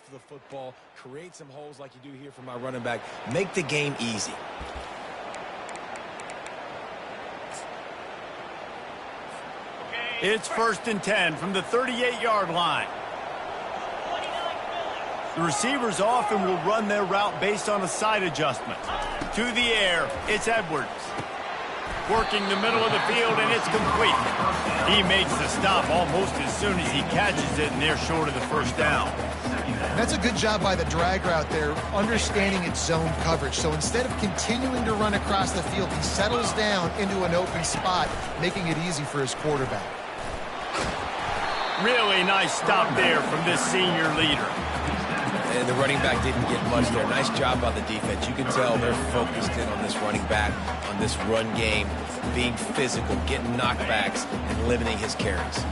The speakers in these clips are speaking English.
for the football, create some holes like you do here for my running back, make the game easy. It's 1st and 10 from the 38-yard line. The receivers often will run their route based on a side adjustment. To the air, it's Edwards. Working the middle of the field, and it's complete. He makes the stop almost as soon as he catches it, and they're short of the first down. That's a good job by the drag route there, understanding its zone coverage. So instead of continuing to run across the field, he settles down into an open spot, making it easy for his quarterback. Really nice stop there from this senior leader. And the running back didn't get much there. Nice job by the defense. You can tell they're focused in on this running back, on this run game, being physical, getting knockbacks, and limiting his carries.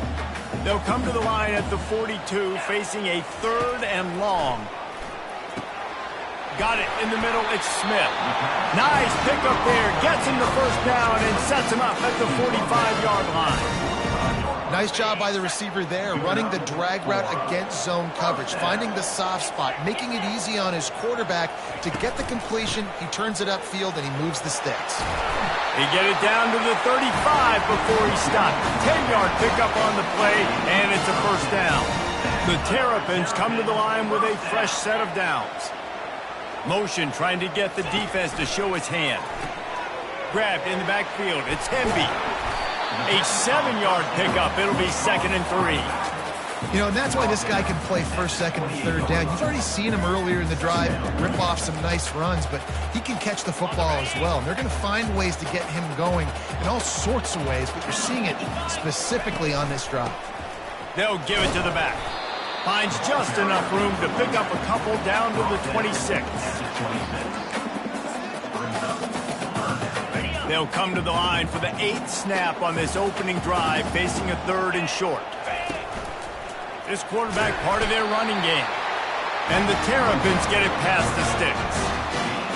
They'll come to the line at the 42, facing a 3rd and long. Got it in the middle. It's Smith. Nice pickup there. Gets him the first down and sets him up at the 45-yard line. Nice job by the receiver there, running the drag route against zone coverage, finding the soft spot, making it easy on his quarterback to get the completion. He turns it upfield, and he moves the sticks. He get it down to the 35 before he stopped. 10-yard pickup on the play, and it's a first down. The Terrapins come to the line with a fresh set of downs. Motion trying to get the defense to show its hand. Grabbed in the backfield. It's Hemby. A 7-yard pickup. It'll be 2nd and 3. You know, and that's why this guy can play 1st, 2nd, and 3rd down. You've already seen him earlier in the drive rip off some nice runs, but he can catch the football as well. And they're going to find ways to get him going in all sorts of ways, but you're seeing it specifically on this drive. They'll give it to the back. Finds just enough room to pick up a couple down to the 26. They'll come to the line for the 8th snap on this opening drive, facing a 3rd and short. This quarterback part of their running game. And the Terrapins get it past the sticks.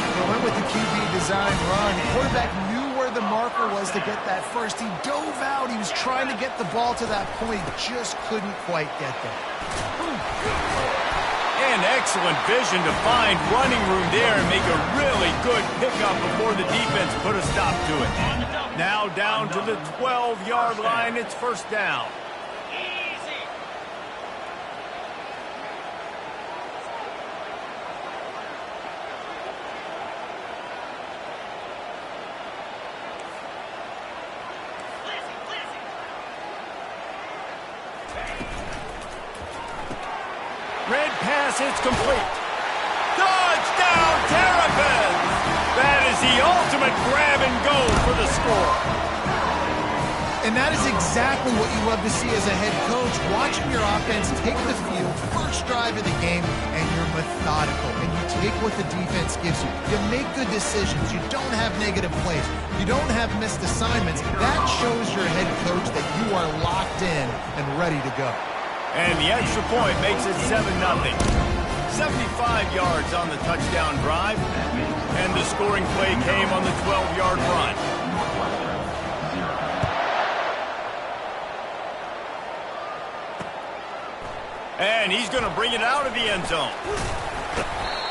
They went with the QB design run. The quarterback knew where the marker was to get that first. He dove out. He was trying to get the ball to that point. He just couldn't quite get there. And excellent vision to find running room there and make a really good pickup before the defense put a stop to it. Now down to the 12-yard line. It's first down. Red pass, it's complete. Touchdown, Terrapins! That is the ultimate grab and go for the score. And that is exactly what you love to see as a head coach, watching your offense take the field, first drive of the game, and you're methodical, and you take what the defense gives you. You make good decisions. You don't have negative plays. You don't have missed assignments. That shows your head coach that you are locked in and ready to go. And the extra point makes it 7-0. 75 yards on the touchdown drive. And the scoring play came on the 12-yard run. And he's going to bring it out of the end zone.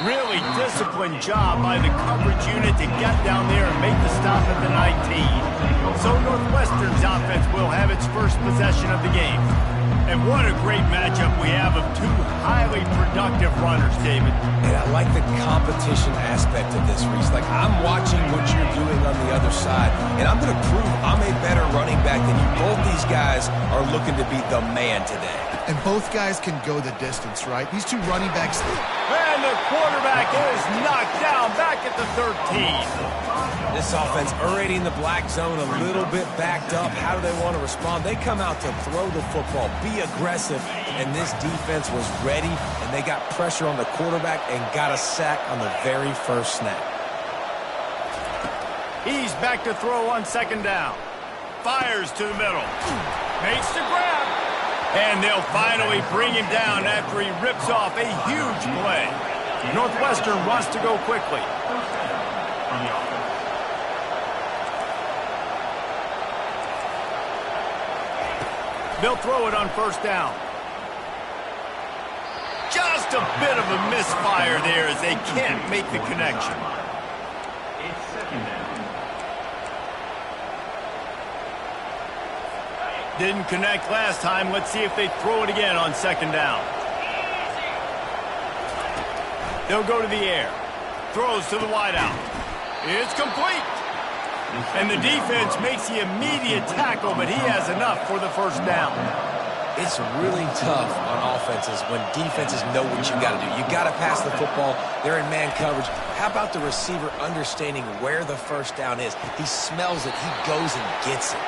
Really disciplined job by the coverage unit to get down there and make the stop at the 19. So Northwestern's offense will have its first possession of the game. And what a great matchup we have of two highly productive runners, David. And I like the competition aspect of this, Reese. Like, I'm watching what you're doing on the other side, and I'm going to prove I'm a better running back than you. Both these guys are looking to be the man today. And both guys can go the distance, right? These two running backs. And the quarterback is knocked down back at the 13. This offense already in the black zone, a little bit backed up. How do they want to respond? They come out to throw the football, be aggressive, and this defense was ready, and they got pressure on the quarterback and got a sack on the very first snap. He's back to throw on second down. Fires to the middle. Makes the grab. And they'll finally bring him down after he rips off a huge play. Northwestern wants to go quickly. They'll throw it on first down. Just Just a bit of a misfire there as they can't make the connection. Didn't connect last time. Let's see if they throw it again on second down. They'll go to the air. Throws to the wideout. It's complete. And the defense makes the immediate tackle, but he has enough for the first down. It's really tough on offenses when defenses know what you got to do. You got to pass the football. They're in man coverage. How about the receiver understanding where the first down is? He smells it. He goes and gets it.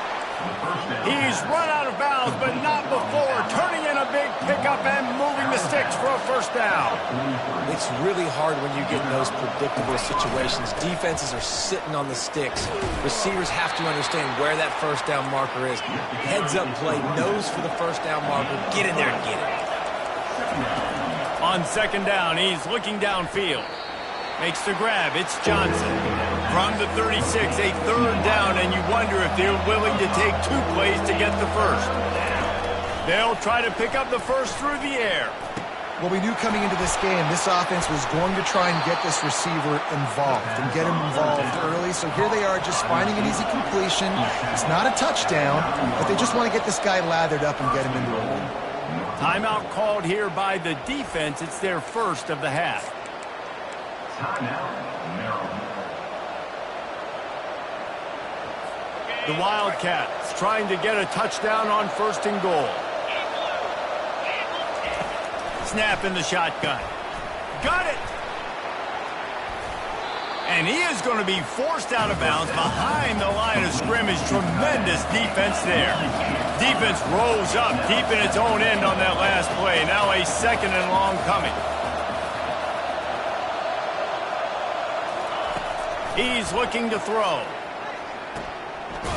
He's run out of bounds, but not before turning in a big pickup and moving the sticks for a first down. It's really hard when you get in those predictable situations. Defenses are sitting on the sticks. Receivers have to understand where that first down marker is. Heads up play, nose for the first down marker. Get in there and get it. On second down, he's looking downfield. Makes the grab. It's Johnson. From the 36, a third down, and you wonder if they're willing to take 2 plays to get the first. They'll try to pick up the first through the air. Well, we knew coming into this game, this offense was going to try and get this receiver involved and get him involved early. So here they are just finding an easy completion. It's not a touchdown, but they just want to get this guy lathered up and get him into a win. Timeout called here by the defense. It's their first of the half. The Wildcats trying to get a touchdown on first and goal. Snap in the shotgun. Got it! And he is going to be forced out of bounds behind the line of scrimmage. Tremendous defense there. Defense rose up deep in its own end on that last play. Now a second and long coming. He's looking to throw.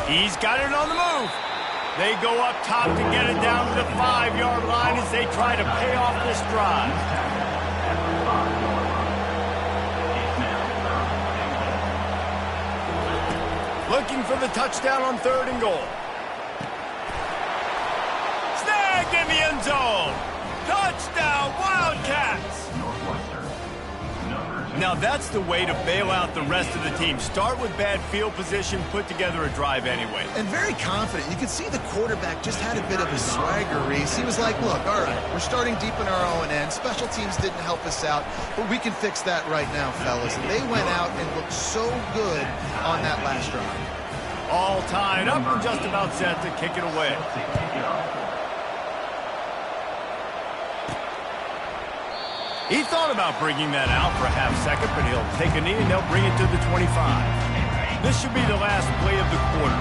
He's got it on the move. They go up top to get it down to the 5-yard line as they try to pay off this drive. Looking for the touchdown on third and goal. Snagged in the end zone. Touchdown, Wildcats. Now that's the way to bail out the rest of the team. Start with bad field position, put together a drive anyway. And very confident. You could see the quarterback just had a bit of a swagger, Reese. He was like, look, all right, we're starting deep in our own end. Special teams didn't help us out, but we can fix that right now, fellas. And they went out and looked so good on that last drive. All tied up and just about set to kick it away. He thought about bringing that out for a half second, but he'll take a knee and they'll bring it to the 25. This should be the last play of the quarter.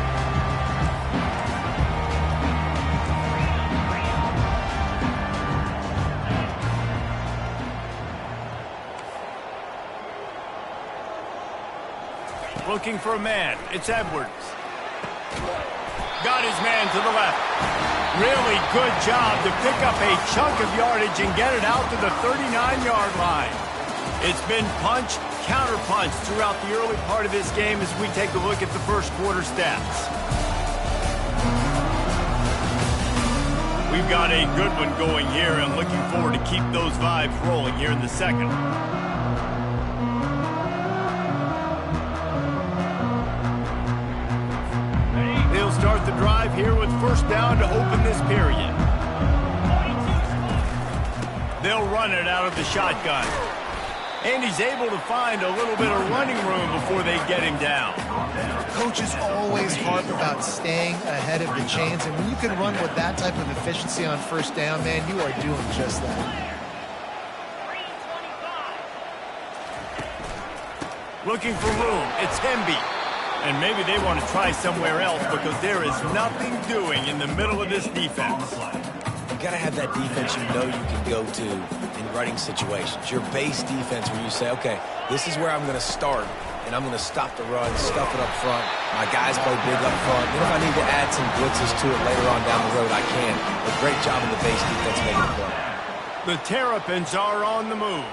Looking for a man. It's Edwards. Got his man to the left. Really good job to pick up a chunk of yardage and get it out to the 39-yard line. It's been punch, counter-punch throughout the early part of this game as we take a look at the first quarter stats. We've got a good one going here and looking forward to keep those vibes rolling here in the second. They'll start the drive here with first down to open this period. They'll run it out of the shotgun. And he's able to find a little bit of running room before they get him down. Coaches always harp about staying ahead of the chains, and when you can run with that type of efficiency on first down, man, you are doing just that. Looking for room. It's Hemby. And maybe they want to try somewhere else because there is nothing doing in the middle of this defense. You got to have that defense you know you can go to in running situations. Your base defense where you say, okay, this is where I'm going to start, and I'm going to stop the run, stuff it up front. My guys play big up front. Then if I need to add some blitzes to it later on down the road, I can. A great job in the base defense making a play. The Terrapins are on the move.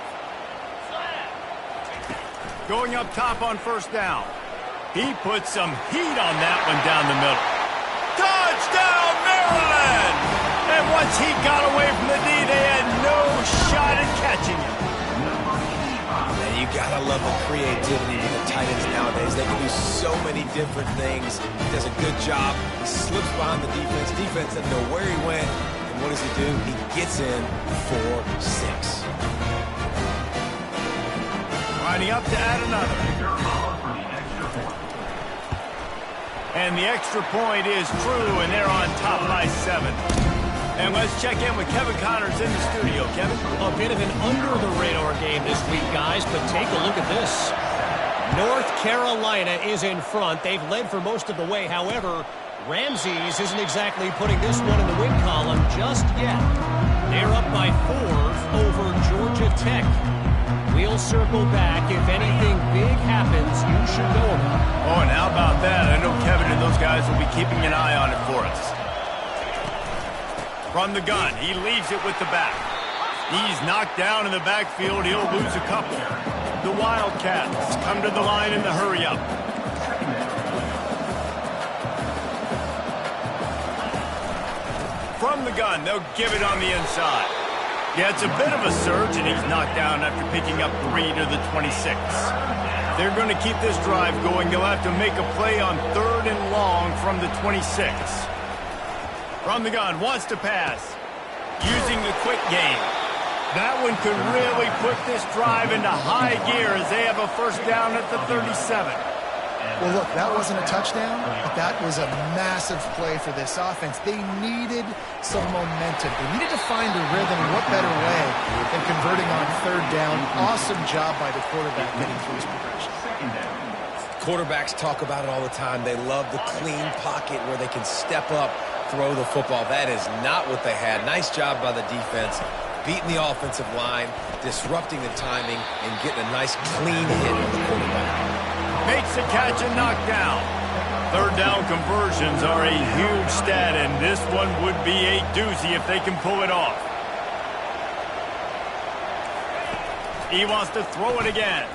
Going up top on first down. He put some heat on that one down the middle. Touchdown, Maryland! And once he got away from the D, they had no shot at catching him. And you gotta love the creativity with the tight ends nowadays. They can do so many different things. He does a good job. He slips behind the defense. Defense doesn't know where he went. And what does he do? He gets in for 6. Lining up to add another. And the extra point is true, and they're on top by 7. And let's check in with Kevin Connors in the studio. Kevin? A bit of an under-the-radar game this week, guys, but take a look at this. North Carolina is in front. They've led for most of the way. However, Ramses isn't exactly putting this one in the win column just yet. They're up by 4 over Georgia Tech. We'll circle back. If anything big happens, you should know about it. Oh, and how about that? I know Kevin and those guys will be keeping an eye on it for us. From the gun, he leaves it with the back. He's knocked down in the backfield. He'll lose a couple. The Wildcats come to the line in the hurry-up. From the gun, they'll give it on the inside. Yeah, it's a bit of a surge, and he's knocked down after picking up 3 to the 26. They're going to keep this drive going. They'll have to make a play on 3rd and long from the 26. From the gun, wants to pass. Using the quick game. That one could really put this drive into high gear as they have a first down at the 37. Well, look, that wasn't a touchdown, but that was a massive play for this offense. They needed some momentum. They needed to find a rhythm, and what better way than converting on 3rd down. Awesome job by the quarterback getting through his progression. Quarterbacks talk about it all the time. They love the clean pocket where they can step up, throw the football. That is not what they had. Nice job by the defense, beating the offensive line, disrupting the timing, and getting a nice clean hit on the quarterback. Makes the catch and knocked down. 3rd down conversions are a huge stat, and this one would be a doozy if they can pull it off. He wants to throw it again.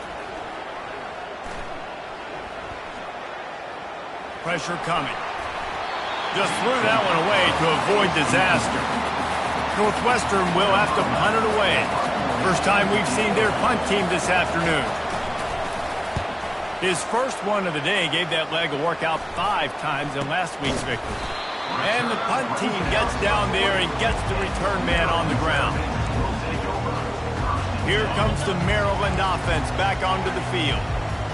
Pressure coming. Just threw that one away to avoid disaster. Northwestern will have to punt it away. First time we've seen their punt team this afternoon. His first one of the day gave that leg a workout 5 times in last week's victory. And the punt team gets down there and gets the return man on the ground. Here comes the Maryland offense back onto the field.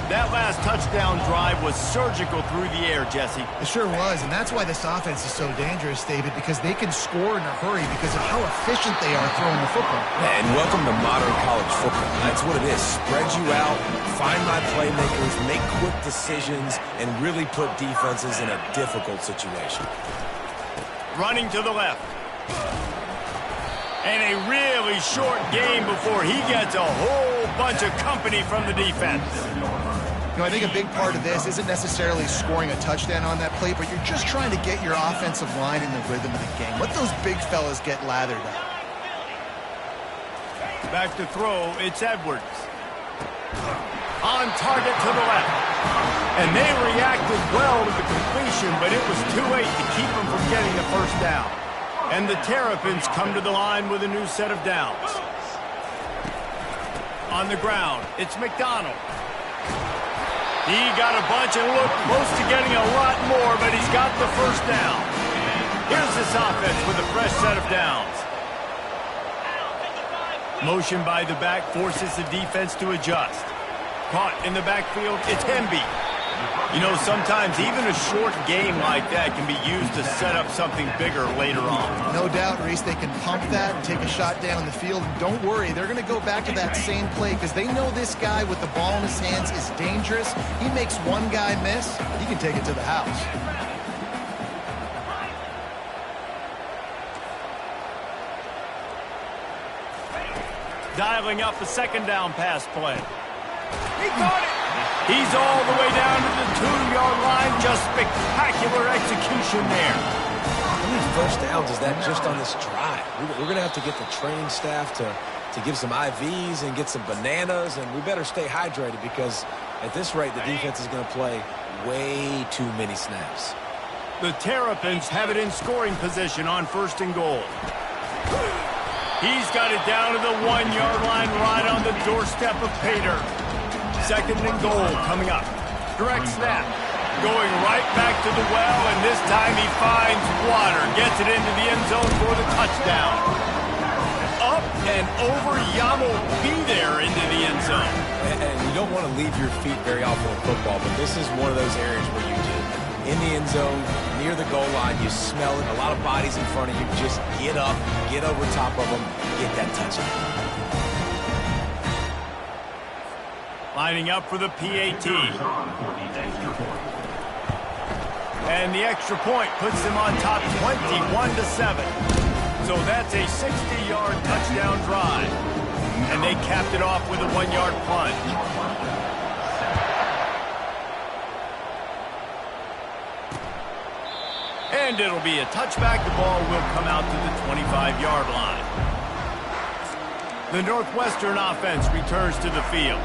That last touchdown drive was surgical through the air, Jesse. It sure was, and that's why this offense is so dangerous, David, because they can score in a hurry because of how efficient they are throwing the football. And welcome to modern college football. That's what it is. Spread you out, find my playmakers, make quick decisions, and really put defenses in a difficult situation. Running to the left. And a really short game before he gets a whole bunch of company from the defense. You know, I think a big part of this isn't necessarily scoring a touchdown on that play, but you're just trying to get your offensive line in the rhythm of the game. Let those big fellas get lathered up. Back to throw, it's Edwards. On target to the left. And they reacted well to the completion, but it was too late to keep them from getting the first down. And the Terrapins come to the line with a new set of downs. On the ground, it's McDonald. He got a bunch and looked close to getting a lot more, but he's got the first down. Here's this offense with a fresh set of downs. Motion by the back forces the defense to adjust. Caught in the backfield, it's Hemby. You know, sometimes even a short game like that can be used to set up something bigger later on. No doubt, Reese, they can pump that and take a shot down the field. And don't worry, they're going to go back to that same play because they know this guy with the ball in his hands is dangerous. He makes one guy miss, he can take it to the house. Dialing up a 2nd down pass play. He caught it. He's all the way down to the 2-yard line. Just spectacular execution there. How many first downs is that just on this drive? We're going to have to get the training staff to give some IVs and get some bananas, and we better stay hydrated because at this rate, the defense is going to play way too many snaps. The Terrapins have it in scoring position on 1st and goal. He's got it down to the 1-yard line right on the doorstep of Pater. 2nd and goal coming up. Direct snap. Going right back to the well, and this time he finds water. Gets it into the end zone for the touchdown. Up and over, Yamo be there into the end zone. And you don't want to leave your feet very often in football, but this is one of those areas where you do. In the end zone, near the goal line, you smell it. A lot of bodies in front of you. Just get up, get over top of them, get that touchdown. Lining up for the PAT. And the extra point puts them on top 21-7. So that's a 60-yard touchdown drive. And they capped it off with a 1-yard plunge. And it'll be a touchback. The ball will come out to the 25-yard line. The Northwestern offense returns to the field.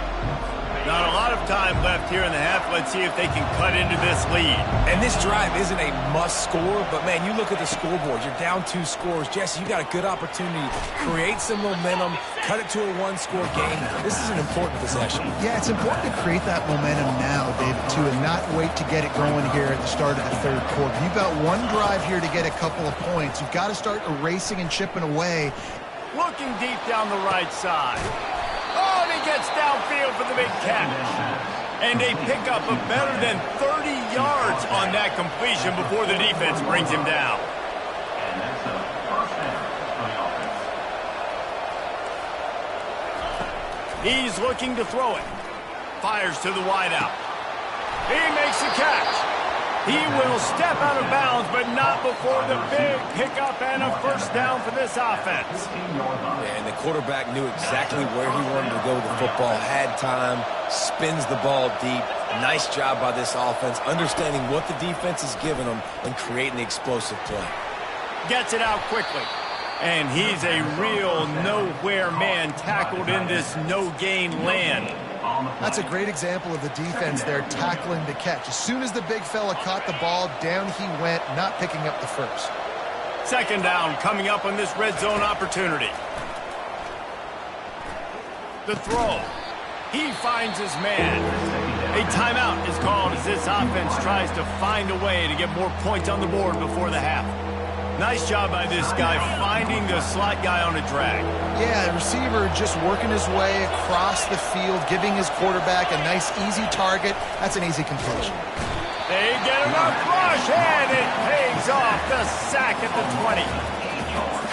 Not a lot of time left here in the half. Let's see if they can cut into this lead. And this drive isn't a must score, but man, you look at the scoreboard. You're down 2 scores. Jesse, you got a good opportunity to create some momentum, cut it to a 1-score game. This is an important possession. Yeah, it's important to create that momentum now, David, too, and not wait to get it going here at the start of the 3rd quarter. You've got one drive here to get a couple of points. You've got to start erasing and chipping away. Looking deep down the right side. Oh, and he gets downfield for the big catch. And they pick up a better than 30 yards on that completion before the defense brings him down. He's looking to throw it. Fires to the wideout. He makes the catch. He will step out of bounds, but not before the big pickup and a 1st down for this offense. And the quarterback knew exactly where he wanted to go with the football, had time, spins the ball deep. Nice job by this offense, understanding what the defense is giving them and creating the explosive play. Gets it out quickly. And he's a real nowhere man tackled in this no-gain land. That's a great example of the defense there tackling the catch. As soon as the big fella caught the ball, down he went, not picking up the 1st. 2nd down coming up on this red zone opportunity. The throw. He finds his man. A timeout is called as this offense tries to find a way to get more points on the board before the half. Nice job by this guy finding the slot guy on a drag. Yeah, the receiver just working his way across the field, giving his quarterback a nice, easy target. That's an easy completion. They get him a rush, and it pays off. The sack at the 20.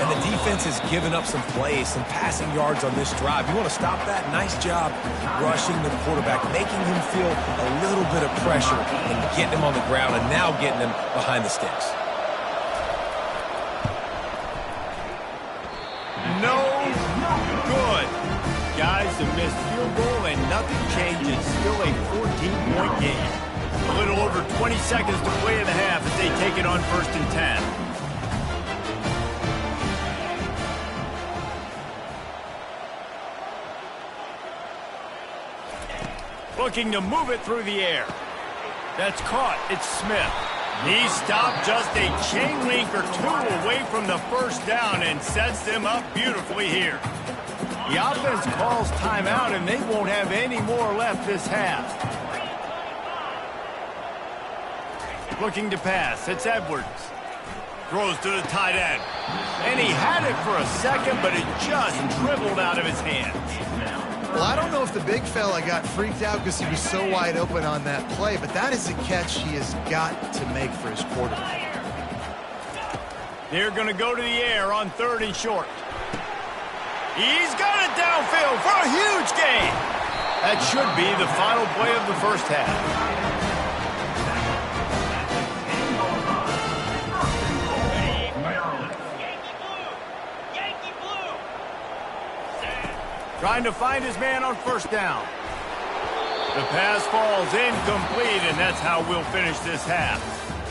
And the defense has given up some plays, some passing yards on this drive. You want to stop that? Nice job rushing the quarterback, making him feel a little bit of pressure and getting him on the ground and now getting him behind the sticks. No good. Guys, a missed field goal and nothing changes. Still a 14-point game. A little over 20 seconds to play in the half as they take it on 1st and 10. Looking to move it through the air. That's caught. It's Smith. He stopped just a chain link or 2 away from the 1st down and sets them up beautifully here. The offense calls timeout, and they won't have any more left this half. Looking to pass. It's Edwards. Throws to the tight end. And he had it for a second, but it just dribbled out of his hands. Well, I don't know if the big fella got freaked out because he was so wide open on that play, but that is a catch he has got to make for his quarterback. They're going to go to the air on 3rd and short. He's got it downfield for a huge gain. That should be the final play of the 1st half. Trying to find his man on 1st down. The pass falls incomplete, and that's how we'll finish this half.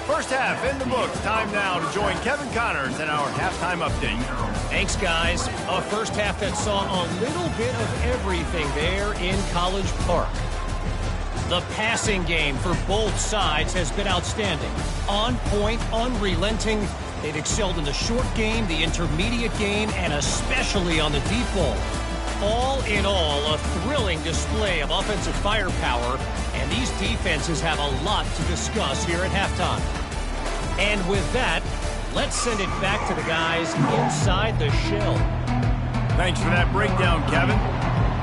1st half in the books. Time now to join Kevin Connors in our halftime update. Thanks, guys. A 1st half that saw a little bit of everything there in College Park. The passing game for both sides has been outstanding. On point, unrelenting, They've excelled in the short game, the intermediate game, and especially on the deep ball. All in all, a thrilling display of offensive firepower, and these defenses have a lot to discuss here at halftime. And with that, let's send it back to the guys inside the shell. Thanks for that breakdown, Kevin.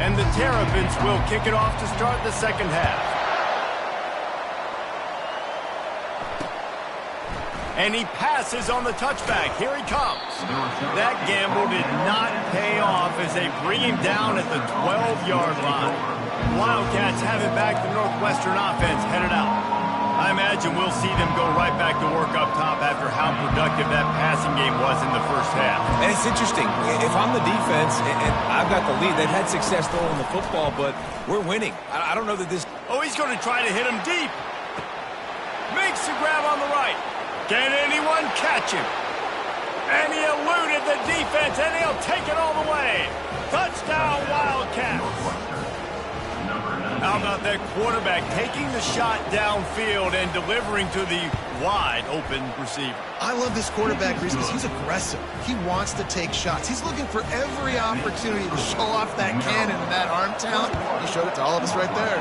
And the Terrapins will kick it off to start the second half. And he passes on the touchback. Here he comes. That gamble did not pay off as they bring him down at the 12-yard line. Wildcats have it back. The Northwestern offense headed out. I imagine we'll see them go right back to work up top after how productive that passing game was in the first half. And it's interesting. If I'm the defense and I've got the lead, they've had success throwing the football, but we're winning. I don't know that this... Oh, he's going to try to hit him deep. Makes the grab on the right. Can anyone catch him? And he eluded the defense, and he'll take it all the way. Touchdown, Wildcats. How about that quarterback taking the shot downfield and delivering to the wide-open receiver? I love this quarterback, Reese, because he's aggressive. He wants to take shots. He's looking for every opportunity to show off that cannon and that arm talent. He showed it to all of us right there.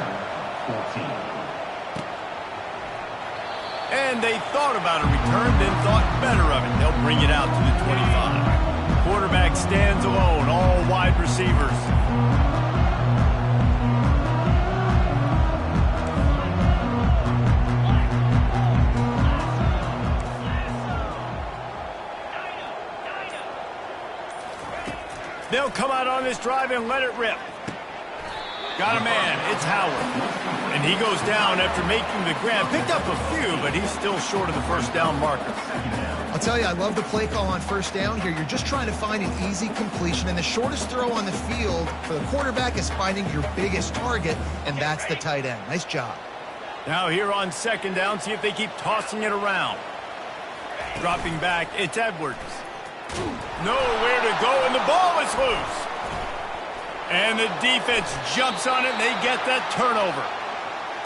And they thought about a return, then thought better of it. They'll bring it out to the 25. Quarterback stands alone, all wide receivers. They'll come out on this drive and let it rip. Got a man. It's Howard. And he goes down after making the grab. Picked up a few, but he's still short of the first down marker. I'll tell you, I love the play call on first down here. You're just trying to find an easy completion, and the shortest throw on the field for the quarterback is finding your biggest target, and that's the tight end. Nice job. Now here on second down, see if they keep tossing it around. Dropping back, it's Edwards. Nowhere to go, and the ball is loose. And the defense jumps on it, and they get that turnover.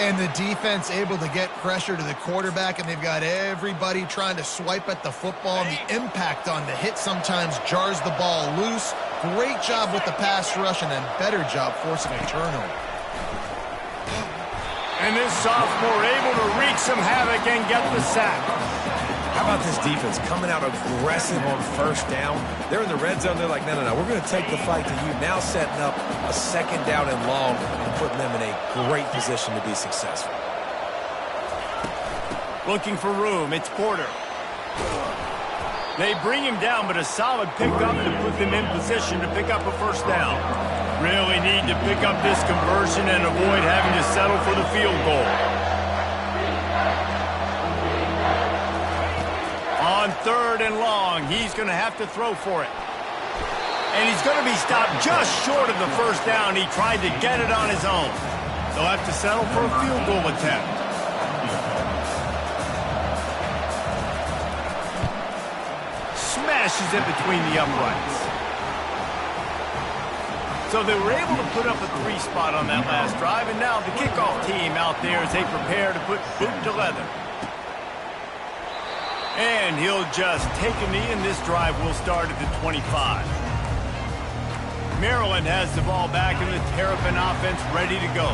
And the defense able to get pressure to the quarterback, and they've got everybody trying to swipe at the football. And the impact on the hit sometimes jars the ball loose. Great job with the pass rush, and a better job forcing a turnover. And this sophomore able to wreak some havoc and get the sack. How about this defense coming out aggressive on first down? They're in the red zone. They're like, no, we're going to take the fight to you. Now setting up a second down and long and putting them in a great position to be successful. Looking for room. It's Porter. They bring him down, but a solid pickup to put them in position to pick up a first down. Really need to pick up this conversion and avoid having to settle for the field goal. On third and long, he's going to have to throw for it. And he's going to be stopped just short of the first down. He tried to get it on his own. They'll have to settle for a field goal attempt. Smashes it between the uprights. So they were able to put up a 3 spot on that last drive, and now the kickoff team out there as they prepare to put boot to leather. And he'll just take a knee, and this drive will start at the 25. Maryland has the ball back, and the Terrapin offense ready to go.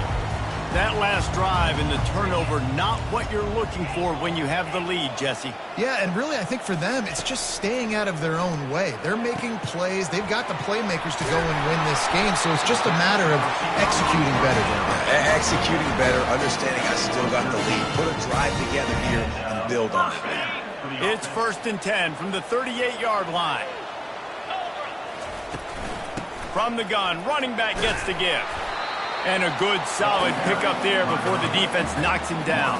That last drive and the turnover, not what you're looking for when you have the lead, Jesse. Yeah, and really I think for them, it's just staying out of their own way. They're making plays. They've got the playmakers to go and win this game, so it's just a matter of executing better. Executing better, understanding I still got the lead. Put a drive together here and build on it. It's 1st and 10 from the 38-yard line. From the gun, running back gets the give. And a good, solid pickup there before the defense knocks him down.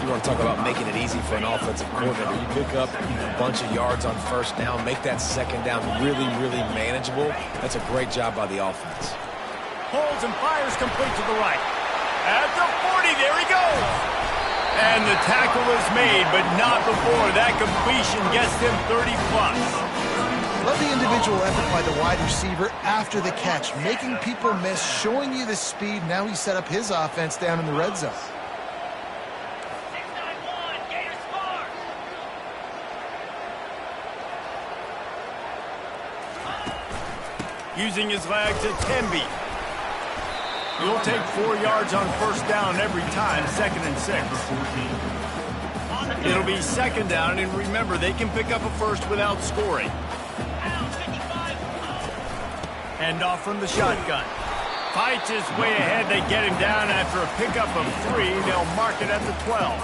You want to talk about making it easy for an offensive coordinator. You pick up a bunch of yards on first down, make that second down really, really manageable. That's a great job by the offense. Holds and fires complete to the right. At the 40, there he goes. And the tackle is made, but not before that completion gets them 30+. Love the individual effort by the wide receiver after the catch, making people miss, showing you the speed. Now he set up his offense down in the red zone. using his legs at 10-beat. He'll take 4 yards on first down every time, 2nd and 6. It'll be 2nd down, and remember, they can pick up a first without scoring. Hand off from the shotgun. Fights his way ahead. They get him down after a pickup of 3. They'll mark it at the 12.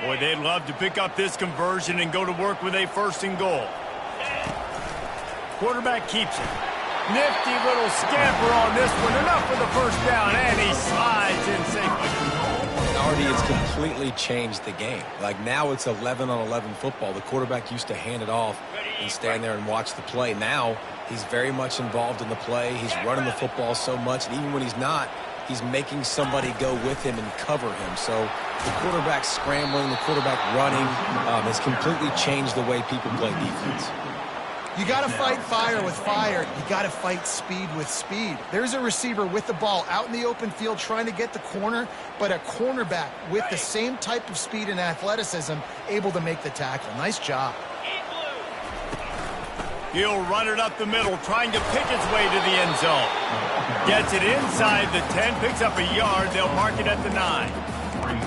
Boy, they'd love to pick up this conversion and go to work with a 1st and goal. Quarterback keeps it. Nifty little scamper on this one. Enough for the first down, and he slides in safely. Already, it's completely changed the game. Like, now it's 11-on-11 football. The quarterback used to hand it off and stand there and watch the play. Now, he's very much involved in the play. He's running the football so much, and even when he's not, he's making somebody go with him and cover him. So the quarterback scrambling, the quarterback running has completely changed the way people play defense. You got to fight fire with fire. You got to fight speed with speed. There's a receiver with the ball out in the open field trying to get the corner, but a cornerback with the same type of speed and athleticism able to make the tackle. Nice job. He'll run it up the middle, trying to pick its way to the end zone. Gets it inside the 10, picks up a yard. They'll mark it at the 9.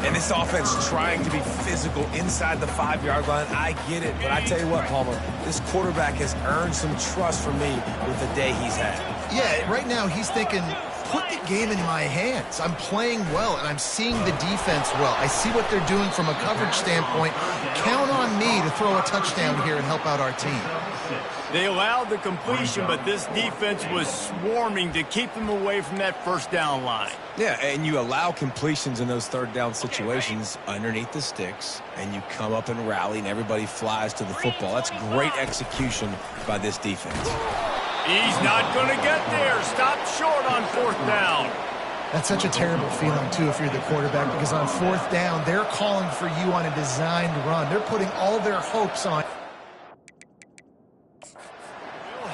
And this offense trying to be physical inside the 5-yard line. I get it, but I tell you what, Palmer, this quarterback has earned some trust from me with the day he's had. Yeah, right now he's thinking, put the game in my hands. I'm playing well, and I'm seeing the defense well. I see what they're doing from a coverage standpoint. Count on me to throw a touchdown here and help out our team. They allowed the completion, but this defense was swarming to keep them away from that first down line. Yeah, and you allow completions in those 3rd down situations underneath the sticks, and you come up and rally, and everybody flies to the football. That's great execution by this defense. He's not going to get there. Stopped short on 4th down. That's such a terrible feeling, too, if you're the quarterback, because on 4th down, they're calling for you on a designed run. They're putting all their hopes on.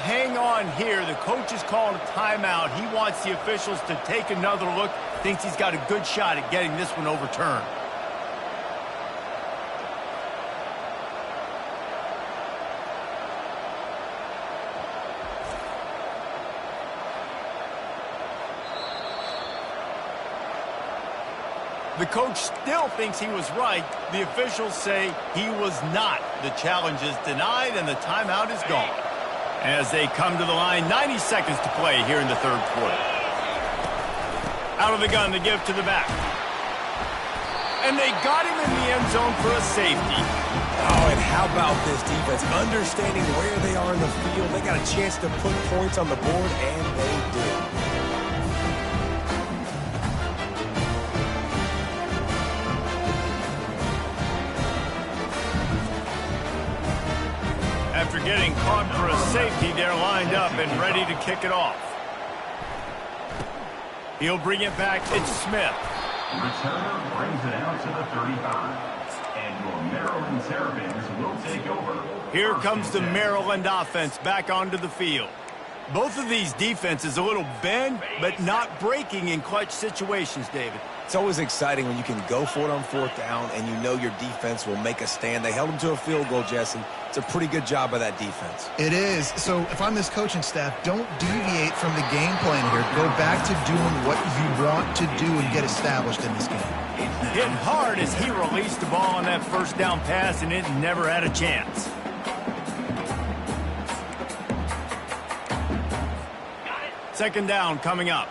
Hang on here. The coach is calling a timeout. He wants the officials to take another look. Thinks he's got a good shot at getting this one overturned. The coach still thinks he was right. The officials say he was not. The challenge is denied, and the timeout is gone. As they come to the line, 90 seconds to play here in the 3rd quarter. Out of the gun, they give to the back. And they got him in the end zone for a safety. Oh, and how about this defense? Understanding where they are in the field. They got a chance to put points on the board, and they did. After getting caught for a safety, they're lined up and ready to kick it off. He'll bring it back. It's Smith. Returner brings it out to the 35. And your Maryland Terrapins will take over. Here comes the Maryland offense back onto the field. Both of these defenses a little bend, but not breaking in clutch situations, David. It's always exciting when you can go for it on 4th down and you know your defense will make a stand. They held them to a field goal, Jesse. It's a pretty good job by that defense. It is. So if I'm this coaching staff, don't deviate from the game plan here. Go back to doing what you want to do and get established in this game. Hit hard as he released the ball on that 1st down pass, and it never had a chance. Second down coming up.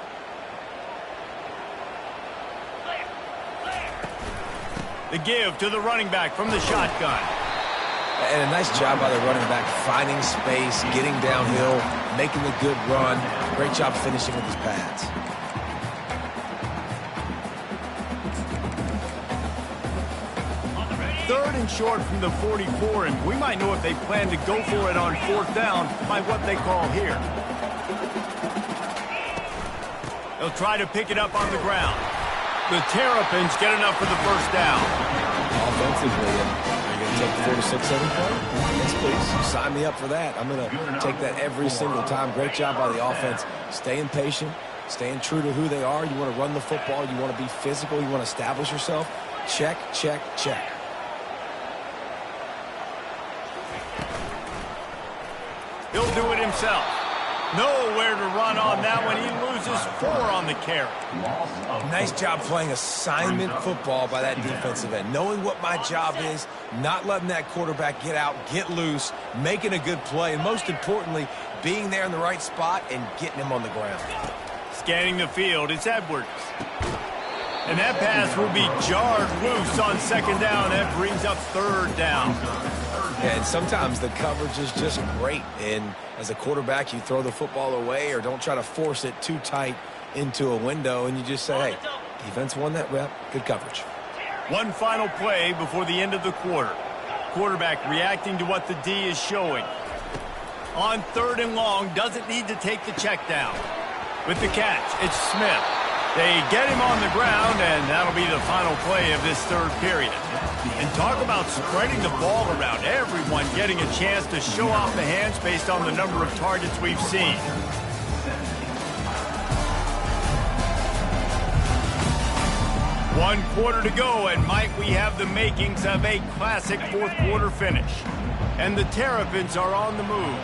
The give to the running back from the shotgun. And a nice job by the running back, finding space, getting downhill, making a good run. Great job finishing with his pads. Third and short from the 44, and we might know if they plan to go for it on 4th down by what they call here. They'll try to pick it up on the ground. The Terrapins get enough for the first down. Offensively, are you going to take the 4 to 6 every play? Yes, please. Sign me up for that. I'm going to take that every single time. Great job by the offense. Staying patient, staying true to who they are. You want to run the football. You want to be physical. You want to establish yourself. Check, check, check. He'll do it himself. Nowhere to run on that one. He loses 4 on the carry. Nice job playing assignment football by that defensive end. Knowing what my job is, not letting that quarterback get out, get loose, making a good play, and most importantly, being there in the right spot and getting him on the ground. Scanning the field, it's Edwards. And that pass will be jarred loose on 2nd down. That brings up 3rd down. And sometimes the coverage is just great. And as a quarterback, you throw the football away or don't try to force it too tight into a window, and you just say, hey, defense won that rep. Good coverage. One final play before the end of the quarter. Quarterback reacting to what the D is showing. On 3rd and long, doesn't need to take the check down. With the catch, it's Smith. They get him on the ground, and that'll be the final play of this 3rd period. And talk about spreading the ball around. Everyone getting a chance to show off the hands based on the number of targets we've seen. One quarter to go, and Mike, we have the makings of a classic 4th quarter finish. And the Terrapins are on the move.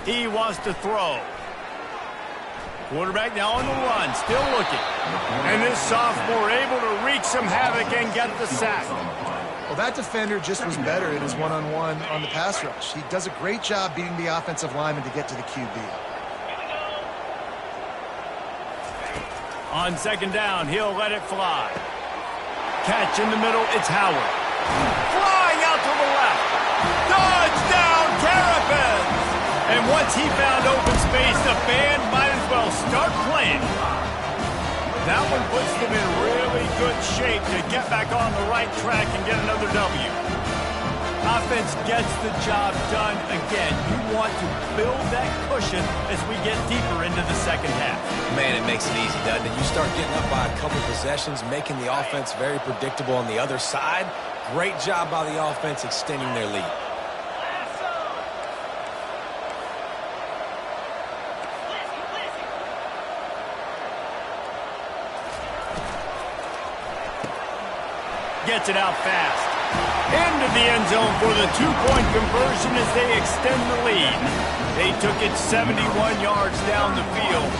He wants to throw. Quarterback now on the run, still looking. And this sophomore able to wreak some havoc and get the sack. Well, that defender just was better in his one-on-one on the pass rush. He does a great job beating the offensive lineman to get to the QB. On 2nd down, he'll let it fly. Catch in the middle, it's Howard. Flying out to the left. Touchdown, Terrapins! And once he found open space, the band might as well start playing. That one puts them in really good shape to get back on the right track and get another W. Offense gets the job done again. You want to build that cushion as we get deeper into the 2nd half. Man, it makes it easy, doesn't it? You start getting up by a couple possessions, making the offense very predictable on the other side. Great job by the offense extending their lead. Gets it out fast. Into the end zone for the 2-point conversion as they extend the lead. They took it 71 yards down the field.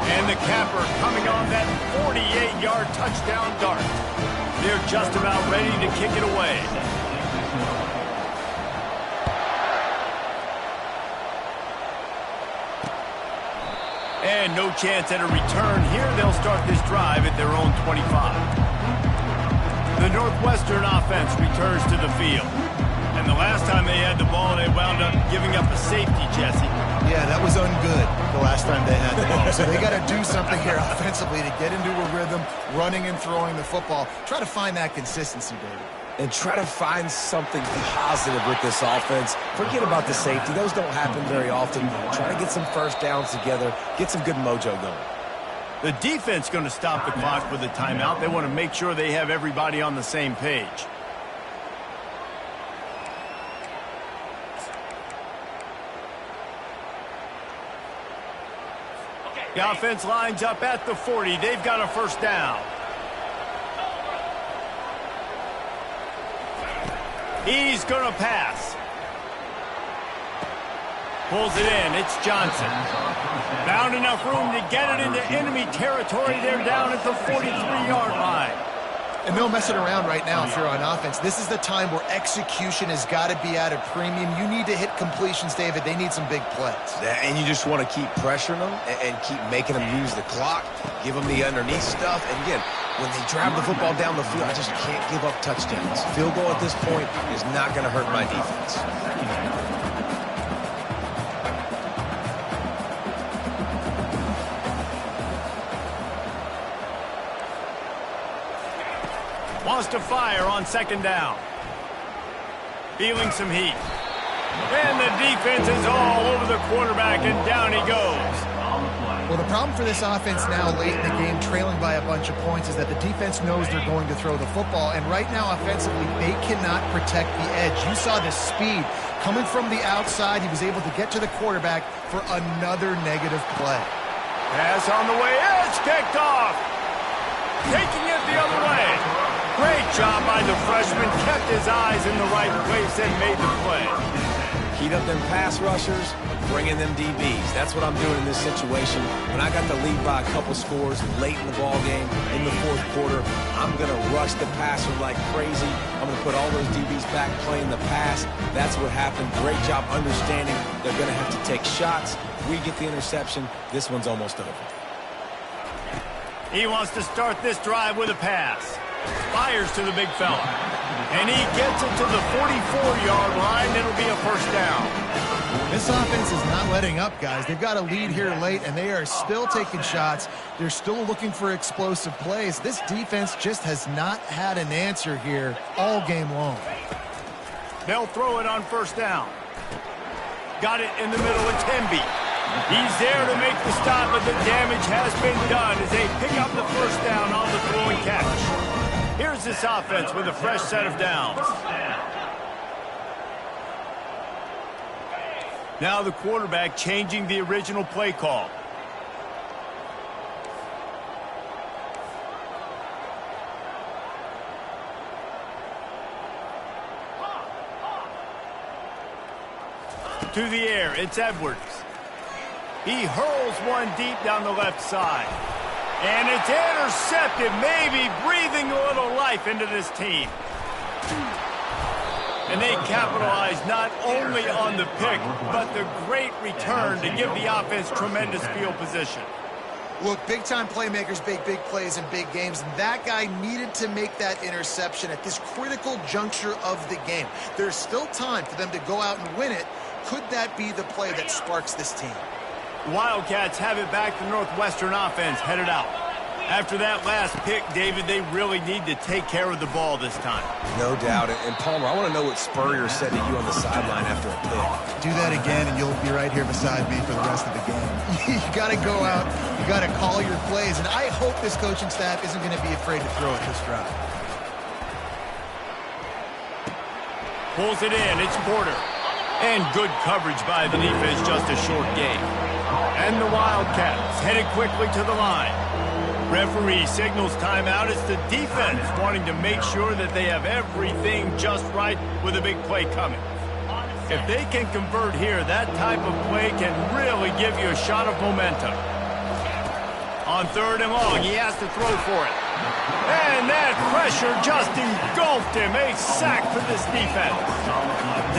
And the capper coming on that 48-yard touchdown dart. They're just about ready to kick it away. And no chance at a return here. They'll start this drive at their own 25. The Northwestern offense returns to the field. And the last time they had the ball, they wound up giving up a safety, Jesse. Yeah, that was ungood the last time they had the ball. So they got to do something here offensively to get into a rhythm, running and throwing the football. Try to find that consistency, David. And try to find something positive with this offense. Forget about the safety. Those don't happen very often. Try to get some first downs together, get some good mojo going. The defense going to stop the clock with a timeout. They want to make sure they have everybody on the same page. The offense lines up at the 40. They've got a first down. He's going to pass. Pulls it in. It's Johnson. Found enough room to get it into enemy territory. They're down at the 43-yard line. And no messing around right now if you're on offense. This is the time where execution has got to be at a premium. You need to hit completions, David. They need some big plays. And you just want to keep pressuring them and keep making them use the clock, give them the underneath stuff. And again, when they drive the football down the field, I just can't give up touchdowns. Field goal at this point is not going to hurt my defense. Wants to fire on 2nd down. Feeling some heat. And the defense is all over the quarterback, and down he goes. Well, the problem for this offense now late in the game, trailing by a bunch of points, is that the defense knows they're going to throw the football. And right now, offensively, they cannot protect the edge. You saw the speed coming from the outside. He was able to get to the quarterback for another negative play. Pass on the way. It's kicked off. Taking it the other way. Great job by the freshman. Kept his eyes in the right place and made the play. Heat up them pass rushers, bring in them DBs. That's what I'm doing in this situation. When I got the lead by a couple scores late in the ball game, in the fourth quarter, I'm going to rush the passer like crazy. I'm going to put all those DBs back playing the pass. That's what happened. Great job understanding they're going to have to take shots. We get the interception. This one's almost over. He wants to start this drive with a pass. Fires to the big fella. And he gets it to the 44-yard line. It'll be a first down. This offense is not letting up, guys. They've got a lead here late, and they are still taking shots. They're still looking for explosive plays. This defense just has not had an answer here all game long. They'll throw it on first down. Got it in the middle of Temby. He's there to make the stop, but the damage has been done as they pick up the first down on the throw and catch. Here's this offense with a fresh set of downs. Now the quarterback changing the original play call. To the air, it's Edwards. He hurls one deep down the left side. And it's intercepted, maybe breathing a little life into this team. And they capitalize not only on the pick, but the great return to give the offense tremendous field position. Look, big-time playmakers make big plays in big games, and that guy needed to make that interception at this critical juncture of the game. There's still time for them to go out and win it. Could that be the play that sparks this team? The Wildcats have it back to Northwestern offense, headed out. After that last pick, David, they really need to take care of the ball this time. No doubt. And Palmer, I want to know what Spurrier said to you on the sideline after a pick. Do that again, and you'll be right here beside me for the rest of the game. You got to go out. You got to call your plays, and I hope this coaching staff isn't going to be afraid to throw it this drive. Pulls it in. It's Porter. And good coverage by the defense, just a short gain. And the Wildcats headed quickly to the line. Referee signals timeout. It's the defense wanting to make sure that they have everything just right with a big play coming. If they can convert here, that type of play can really give you a shot of momentum. On third and long, he has to throw for it. And that pressure just engulfed him. A sack for this defense.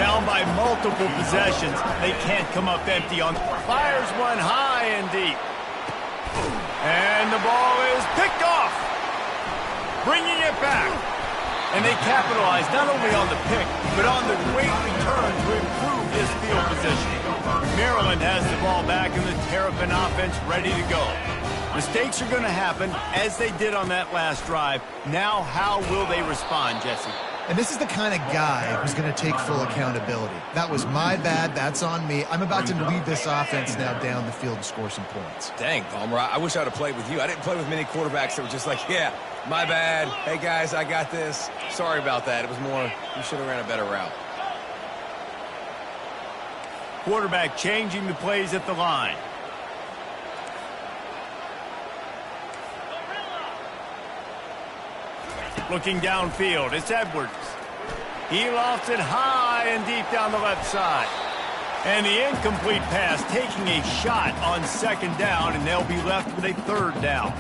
Down by multiple possessions. They can't come up empty on. Fires one high and deep. And the ball is picked off. Bringing it back. And they capitalize not only on the pick, but on the great return to improve this field position. Maryland has the ball back and the Terrapin offense ready to go. Mistakes are going to happen, as they did on that last drive. Now, how will they respond, Jesse? And this is the kind of guy who's going to take full accountability. That was my bad. That's on me. I'm about to lead this offense now down the field to score some points. Dang, Palmer, I wish I would have played with you. I didn't play with many quarterbacks that were just like, yeah, my bad. Hey, guys, I got this. Sorry about that. It was more, you should have ran a better route. Quarterback changing the plays at the line. Looking downfield, it's Edwards. He lofts it high and deep down the left side. And the incomplete pass taking a shot on second down, and they'll be left with a third down.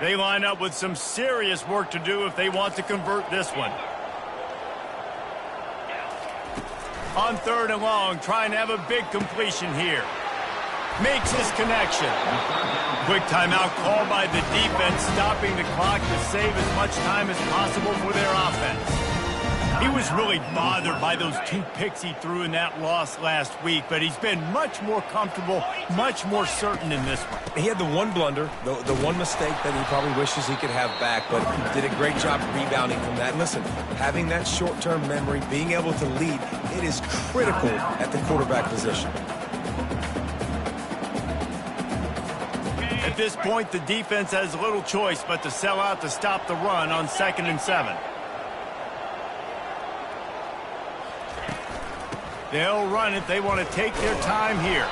They line up with some serious work to do if they want to convert this one. On third and long, trying to have a big completion here. Makes his connection. Quick timeout called by the defense, stopping the clock to save as much time as possible for their offense. He was really bothered by those 2 picks he threw in that loss last week, but he's been much more comfortable, much more certain in this one. He had the one blunder, the one mistake that he probably wishes he could have back, but did a great job rebounding from that. And listen, having that short-term memory, being able to lead, it is critical at the quarterback position. At this point, the defense has little choice but to sell out to stop the run on 2nd and 7. They'll run it. They want to take their time here.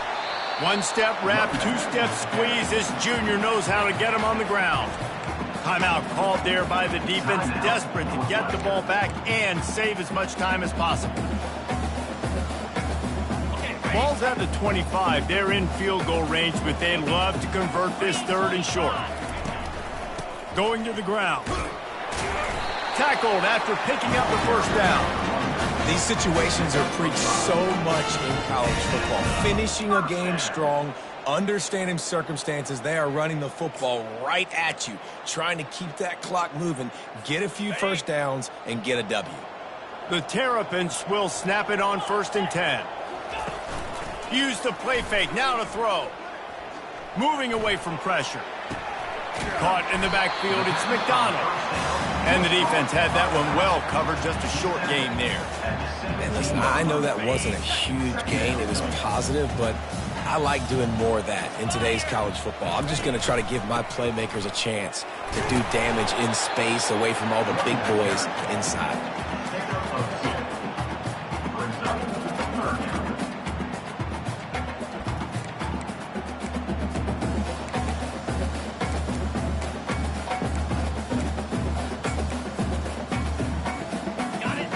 1-step wrap, 2-step squeeze. This junior knows how to get him on the ground. Timeout called there by the defense, desperate to get the ball back and save as much time as possible. Ball's at the 25. They're in field goal range, but they'd love to convert this 3rd and short. Going to the ground. Tackled after picking up the 1st down. These situations are preached so much in college football. Finishing a game strong, understanding circumstances. They are running the football right at you, trying to keep that clock moving, get a few 1st downs, and get a W. The Terrapins will snap it on 1st and 10. Use the play fake, now to throw. Moving away from pressure. Caught in the backfield, it's McDonald. And the defense had that one well covered, just a short gain there. And listen, I know that wasn't a huge gain. It was positive, but I like doing more of that in today's college football. I'm just going to try to give my playmakers a chance to do damage in space away from all the big boys inside.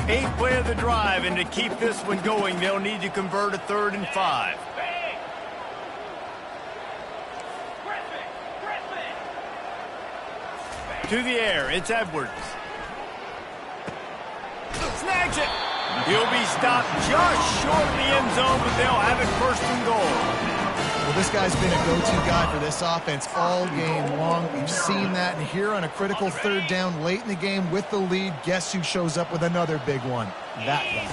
8th play of the drive, and to keep this one going, they'll need to convert a 3rd and 5. To the air, it's Edwards. Snags it. He'll be stopped just short of the end zone, but they'll have it 1st and goal. Well, this guy's been a go-to guy for this offense all game long. We've seen that, and here on a critical 3rd down late in the game with the lead, guess who shows up with another big one? That guy.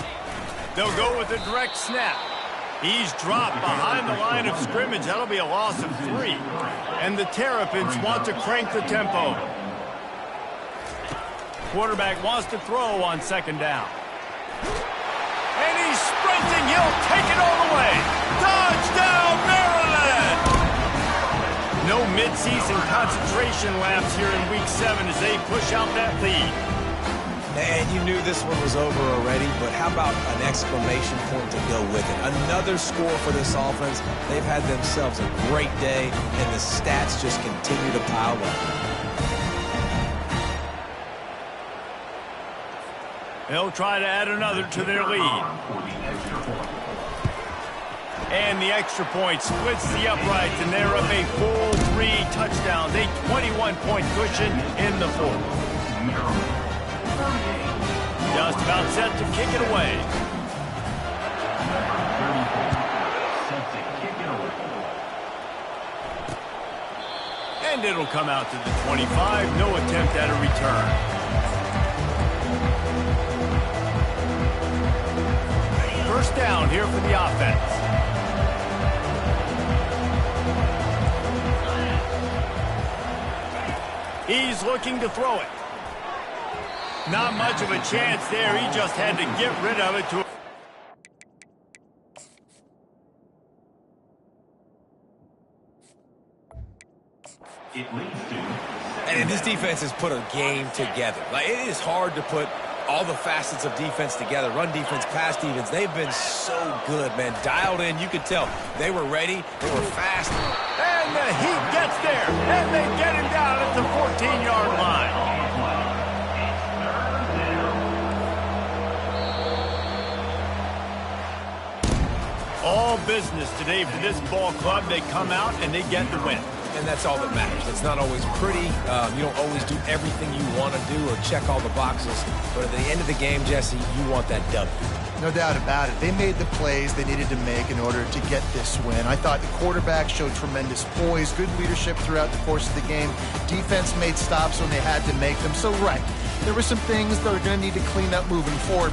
They'll go with a direct snap. He's dropped behind the line of scrimmage. That'll be a loss of 3. And the Terrapins want to crank the tempo. Quarterback wants to throw on 2nd down. And he's sprinting. He'll take it all the way. Touchdown, Maryland! No midseason concentration laps here in Week 7 as they push out that lead. And you knew this one was over already, but how about an exclamation point to go with it? Another score for this offense. They've had themselves a great day, and the stats just continue to pile up. They'll try to add another to their lead. And the extra point splits the uprights, and they're up a full 3 touchdowns, a 21-point cushion in the 4th. Just about set to kick it away. And it'll come out to the 25. No attempt at a return. 1st down here for the offense. He's looking to throw it. Not much of a chance there. He just had to get rid of it to... And this defense has put a game together. Like, it is hard to put all the facets of defense together. Run defense, pass defense. They've been so good, man. Dialed in. You could tell they were ready. They were fast. And the heat gets there. And they get him down at the 14-yard line. All business today for this ball club. They come out and they get the win. And that's all that matters. It's not always pretty. You don't always do everything you want to do or check all the boxes. But at the end of the game, Jesse, you want that W. No doubt about it. They made the plays they needed to make in order to get this win. I thought the quarterback showed tremendous poise, good leadership throughout the course of the game. Defense made stops when they had to make them. So, right, there were some things that are going to need to clean up moving forward.